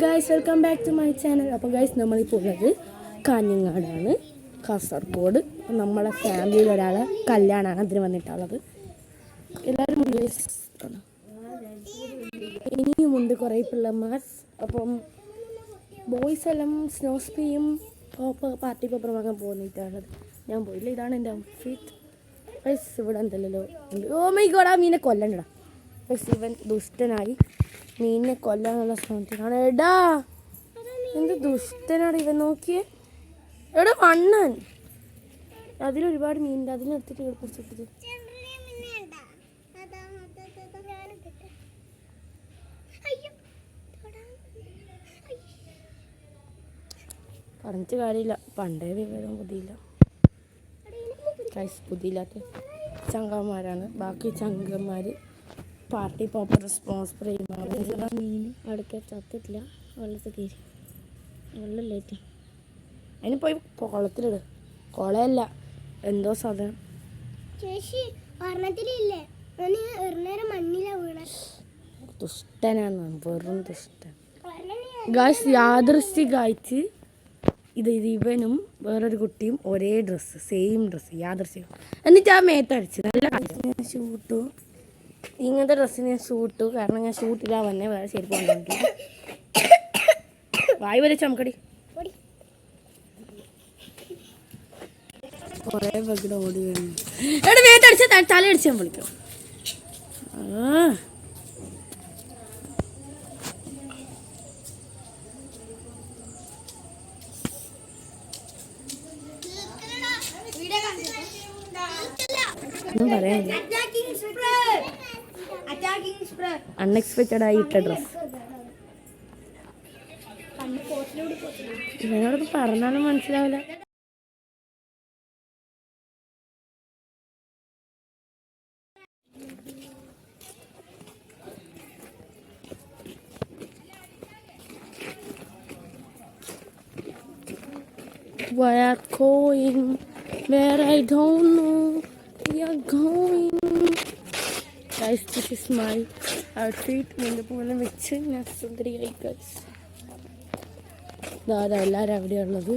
Guys, welcome back to my channel. അപ്പോൾ guys, നമ്മളിപ്പോൾ ഉള്ളത് കാഞ്ഞങ്ങാടാണ്, കാസർഗോഡ്. നമ്മളെ ഫാമിലിയിൽ ഒരാളെ കല്യാണമാണ് അതിന് വന്നിട്ടുള്ളത്. എല്ലാവരും ഇനിയുമുണ്ട് കുറേ പിള്ളേന്മാർ. അപ്പം ബോയ്സ് എല്ലാം സ്നോ സ്കീയും പാർട്ടി പേപ്പർ വാങ്ങാൻ പോകുന്നിട്ടുള്ളത്. ഞാൻ പോയില്ല. ഇതാണ് എൻ്റെ ഔട്ട്ഫിറ്റ്. ഗൈസ്, ഇവിടെ എന്തല്ലോ ഉണ്ട്. ഓ മൈ ഗോഡ്, ആ മീനെ കൊല്ലണ്ടടാ. ഗൈസ്, ഇവൻ ദുഷ്ടനായി മീനിനെ കൊല്ലാനുള്ള ശ്രമത്തിനാണ്. എടാ, എന്ത് ദുഷ്ടനാണ് ഇവൻ. നോക്കിയേ, എവിടെ മണ്ണൻ. അതിലൊരുപാട് മീനുണ്ട്. അതിനെടുത്തിട്ട് പിടിച്ചിട്ടത്. പറഞ്ഞിട്ട് കാര്യമില്ല, പണ്ടേ വിവരം പുതിയില്ല. കൈസ്, പുതിയില്ലാത്ത ചങ്കന്മാരാണ്. ബാക്കി ചങ്കന്മാർ പാർട്ടി പോപ്പർ സ്പോൺസർ ചെയ്യുന്ന മീൻ അടുക്ക ചത്തിട്ടില്ല. വെള്ളത്തിൽ കയറി വെള്ളം ലേറ്റ. അതിന് പോയി കുളത്തിലിട്. കുളമല്ല, എന്തോ സാധനം. ദുഷ്ടനാണ്, വെറും ദുഷ്ടൻ. ഗായ്സ്, യാദൃശ്ചികമായിട്ട് ഇത് ഇവനും വേറൊരു കുട്ടിയും ഒരേ ഡ്രസ്സ്, സെയിം ഡ്രസ്സ്, യാദൃശ്ചികം. എന്നിട്ട് ആ മേത്തടിച്ച് നല്ല ഷൂട്ടു. ഇങ്ങനത്തെ ഡ്രസ്സിന് ഞാൻ ഷൂട്ടു. കാരണം ഞാൻ ഷൂട്ടില്ലാ വന്നേ, വേറെ ശരി കൊണ്ടുപോയി. വായി വരെ ചമക്കടി. കുറേ ബഗ്ഗിടെ ഓടി വരുന്നു. എവിടെ മേത്തടിച്ച തലയടിച്ച് ഞാൻ വിളിക്കാം. ഒന്നും പറയാനില്ല. അൺഎക്സ്പെക്റ്റഡ് ആയി ഇട്ട ഡ്രസ്. ഇവനോടൊക്കെ പറഞ്ഞാലും മനസ്സിലാവില്ല. We are going where I don't know we are going. Guys, this is my outfit. മുല്ലപ്പൂവെല്ലാം വെച്ച് ഞാൻ സുന്ദരിയായി. ഗൈസ്, ഇതാരാ എല്ലാവരും അവിടെയുള്ളത്.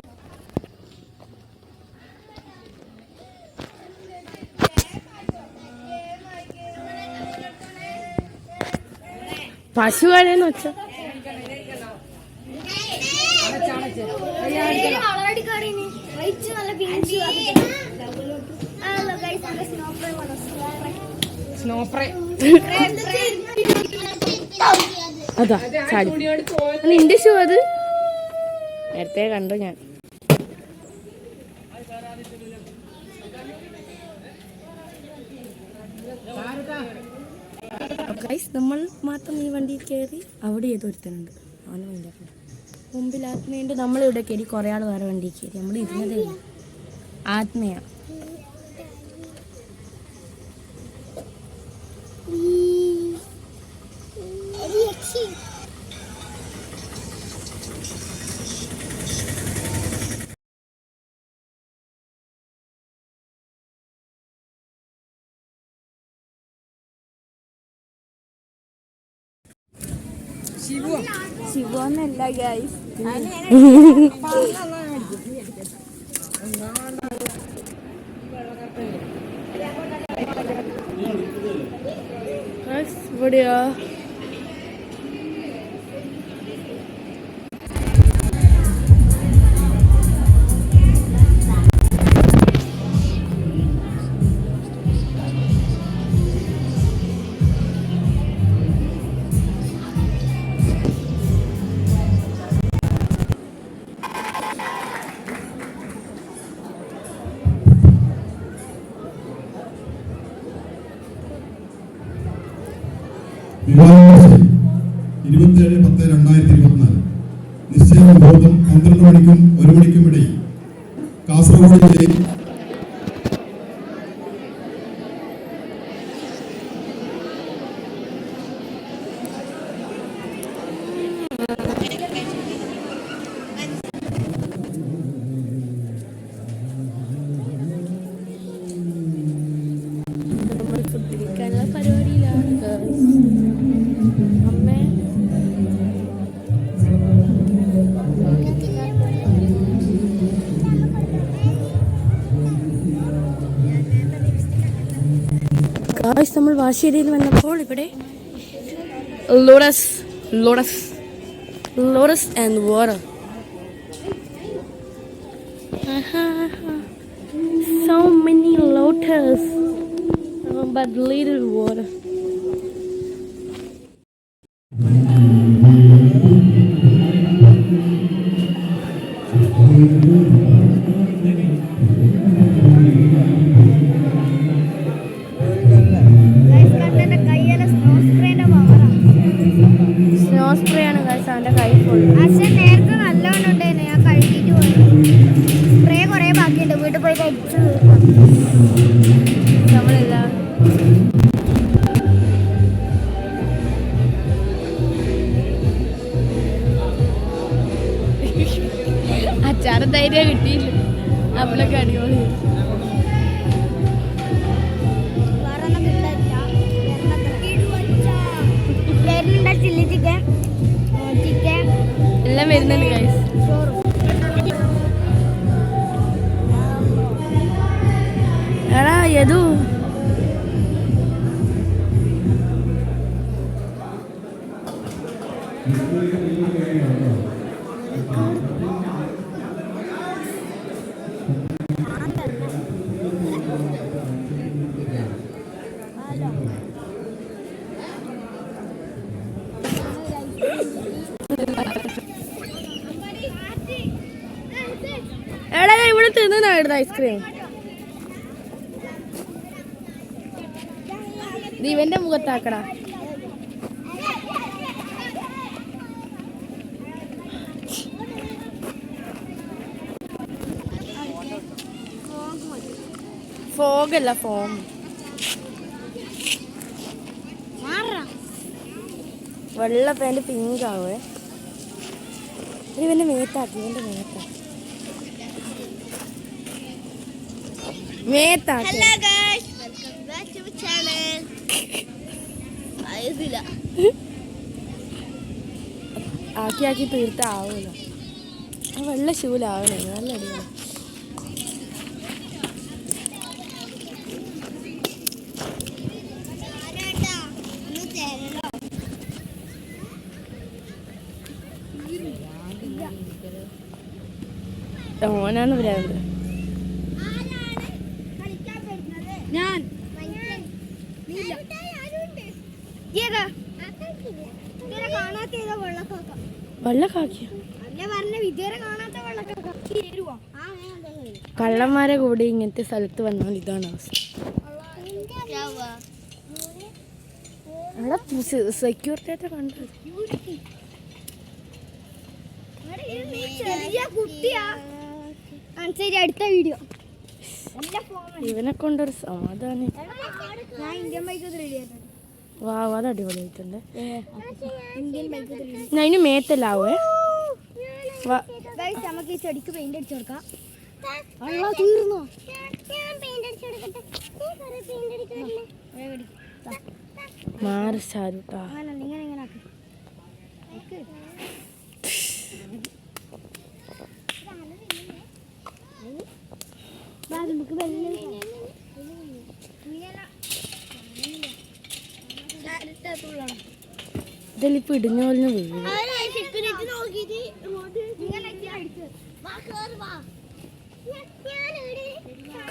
പശു കടയെന്ന് വെച്ചാൽ അതാ ചാടി. നിന്റെ ഷൂ അത് നേരത്തെ കണ്ടു ഞാൻ. ഗൈസ്, നമ്മൾ മാത്രം ഈ വണ്ടിയിൽ കയറി. അവിടെ ഏതൊരുത്തനുണ്ട്, അവന് വണ്ടിയാക്കണ്ട. മുമ്പിൽ ആത്മയുണ്ട്. നമ്മളിവിടെ കയറി. കുറേ ആൾ വേറെ വണ്ടിയിൽ കയറി. നമ്മൾ ഇരുന്നതേ ആത്മയാണ്. ശിവന്നല്ല ഗൈസ്, ഇവിടെയാ. വിവാഹാവകാശം 27/10/2024 നിശ്ചയ മുഹൂർത്തം 12 മണിക്കും 1 മണിക്കും ഇടയിൽ കാസർഗോഡ് ജില്ലയിൽ പരിപാടിയിലാണ്. അമ്മേ ഗൈസ് നമ്മൾ വാശേരിയിൽ വന്നപ്പോൾ ഇവിടെ lotus and water. So many lotus, but little water. Snow spray ആണ് ഗൈസ്, അവൻ്റെ കൈ ഫുൾ. നേരത്തെ നല്ലോണം ഉണ്ടായിരുന്നു, ഞാൻ കഴുകിയിട്ട് പോയി. സ്പ്രേ കുറേ ബാക്കിയുണ്ട്, വീട്ടിൽ പോയി കഴിച്ചു നമ്മളെല്ലാം അച്ചാറ് ധൈര്യം കിട്ടിയില്ല, നമ്മളൊക്കെ അടിപൊളി. ചില്ലി ചിക്കൻ എല്ലാം വരുന്നുണ്ട് ഗൈസ്. എടാ യദു എടാ ഞാൻ ഇവിടെ തിന്നായിരുന്നു ഐസ്ക്രീം. ദിവന്റെ മുഖത്താക്കടാ. ഫോഗല്ല, ഫോം. വെള്ള പാൻറ് പിങ്ക് ആവേ. ഇവന്റെ മേത്താക്കി, ഇവന്റെ മേത്താക്കി. ആക്കി ആക്കി തീർത്താവൂല. വെള്ള ശൂലാവണേ, നല്ല അടിപൊളി. ഓനാണ് ഭ്രാന്ത്. ഞാൻ വെള്ളക്കാക്കിയ കള്ളന്മാരെ കൂടി ഇങ്ങനത്തെ സ്ഥലത്ത് വന്നാൽ ഇതാണ് അവസ്ഥ. അവിടെ സെക്യൂരിറ്റി ആയിട്ട് കണ്ടത്. അടുത്ത വീഡിയോ ഇവനെ കൊണ്ടൊരു സമാധാനം. ഞാൻ ഇന്ത്യൻ ബൈക്ക് റെഡിയായിരുന്നു. വാ, അത് അടിപൊളിയായിട്ടുണ്ട്. ഇന്ത്യൻ ബൈക്ക് ഞാൻ ഇനി മേത്തല്ലാവേ. നമുക്ക് ഈ ചെടിക്ക് പെയിന്റ് അടിച്ചു കൊടുക്കാം. തീർന്നോ? മാറി സാരൂട്ടാ. ഇങ്ങനെ നമുക്ക് ഇതിലിപ്പോ ഇടിഞ്ഞു പോലിന് വീഴും.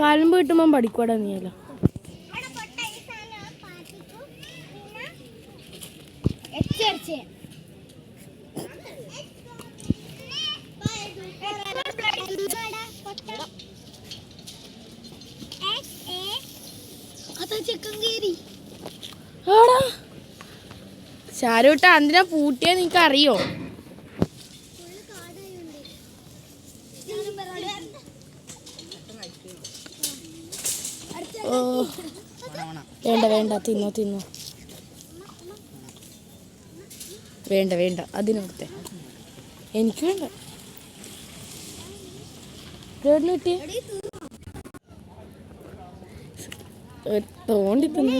കാലുമ്പ് കിട്ടുമ്പോ പഠിക്കൂടാ നീയല്ലോ. ചാരൂട്ട എന്തിനാ പൂട്ടിയാ നിനക്ക് അറിയോ? ഓ വേണ്ട വേണ്ട, തിന്നോ. വേണ്ട അതിനോടത്തെ എനിക്ക് വേണ്ട. കിട്ടി തോണ്ടി തിന്നു.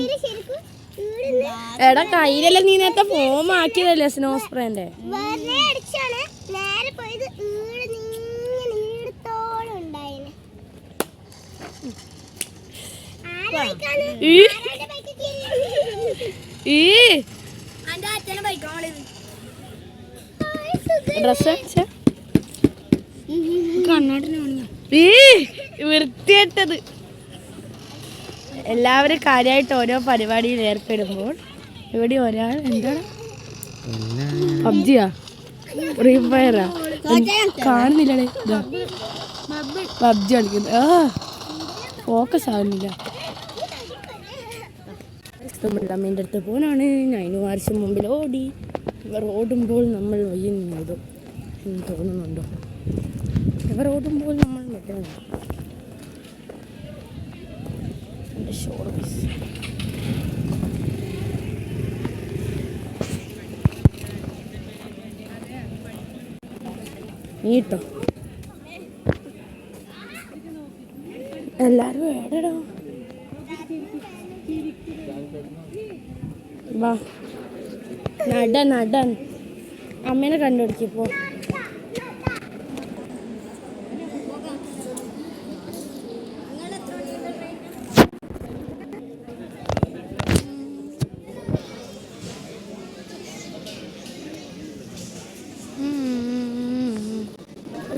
എടാ കയ്യിലല്ലേ നീ നേരത്തെ ഫോം ആക്കിയതല്ലേ സ്നോ സ്പ്രേന്റെ. ഈ എൻ്റെ അച്ഛനെ ബൈക്കാൻ ഡ്രസ് കണ്ണാട്ടിനാണ് ഈ വൃത്തിയായിട്ടത്. എല്ലാവരും കാര്യമായിട്ട് ഓരോ പരിപാടിയിൽ ഏർപ്പെടുമ്പോൾ ഇവിടെ ഒരാൾ എന്താണ് പബ്ജിയാ ഫ്രീ ഫയറാ കാണുന്നില്ലേ? പബ്ജി കളിക്കുന്നത്. ഫോക്കസ് ആവുന്നില്ല. നമ്മൾ അമ്മേൻ്റെ അടുത്ത് പോകാനാണ്. ഞാൻ 5 വർഷം മുമ്പിൽ ഓടി. ഇവർ ഓടുമ്പോൾ നമ്മൾ വയ്യ ഓടും എന്ന് തോന്നുന്നുണ്ടോ? ഇവർ ഓടുമ്പോൾ നമ്മൾ മെല്ലുന്നു. എൻ്റെ ഷോർട്ട് നീട്ടോ എല്ലാരും ഏടടോ വാ നടൻ അമ്മേനെ കണ്ടുപിടിക്കപ്പോ.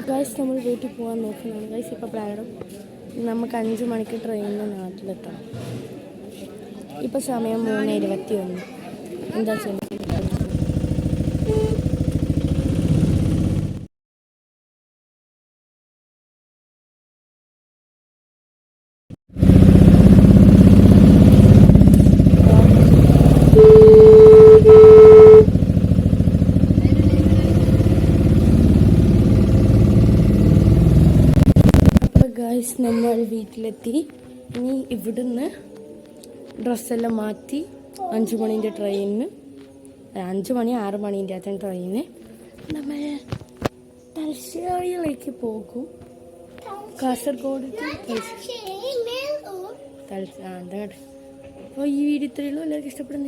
ഗൈസ് നമ്മൾ വീട്ടിൽ പോകാൻ നോക്കുന്നതാണ് ഗൈസ്. ഇപ്പോൾ പ്ലാനും നമുക്ക് 5 മണിക്ക് ട്രെയിനിന് നാട്ടിലെത്തണം. ഇപ്പോൾ സമയം 3:21. എന്താ ചെയ്യുന്നത്? ഗൈസ് നമ്മൾ വീട്ടിലെത്തി. ഇനി ഇവിടുന്ന് ഡ്രസ്സെല്ലാം മാറ്റി 5 മണീൻ്റെ ട്രെയിനിന് 5 മണി 6 മണീൻ്റെ അകത്ത് ട്രെയിന് നമ്മൾ തലശ്ശേരിയിലേക്ക് പോകും. കാസർഗോഡ് തലശ്ശേരി. അപ്പോൾ ഈ വീഡിയോ ഇത്രയുള്ളൂ. എല്ലാവർക്കും ഇഷ്ടപ്പെടുന്ന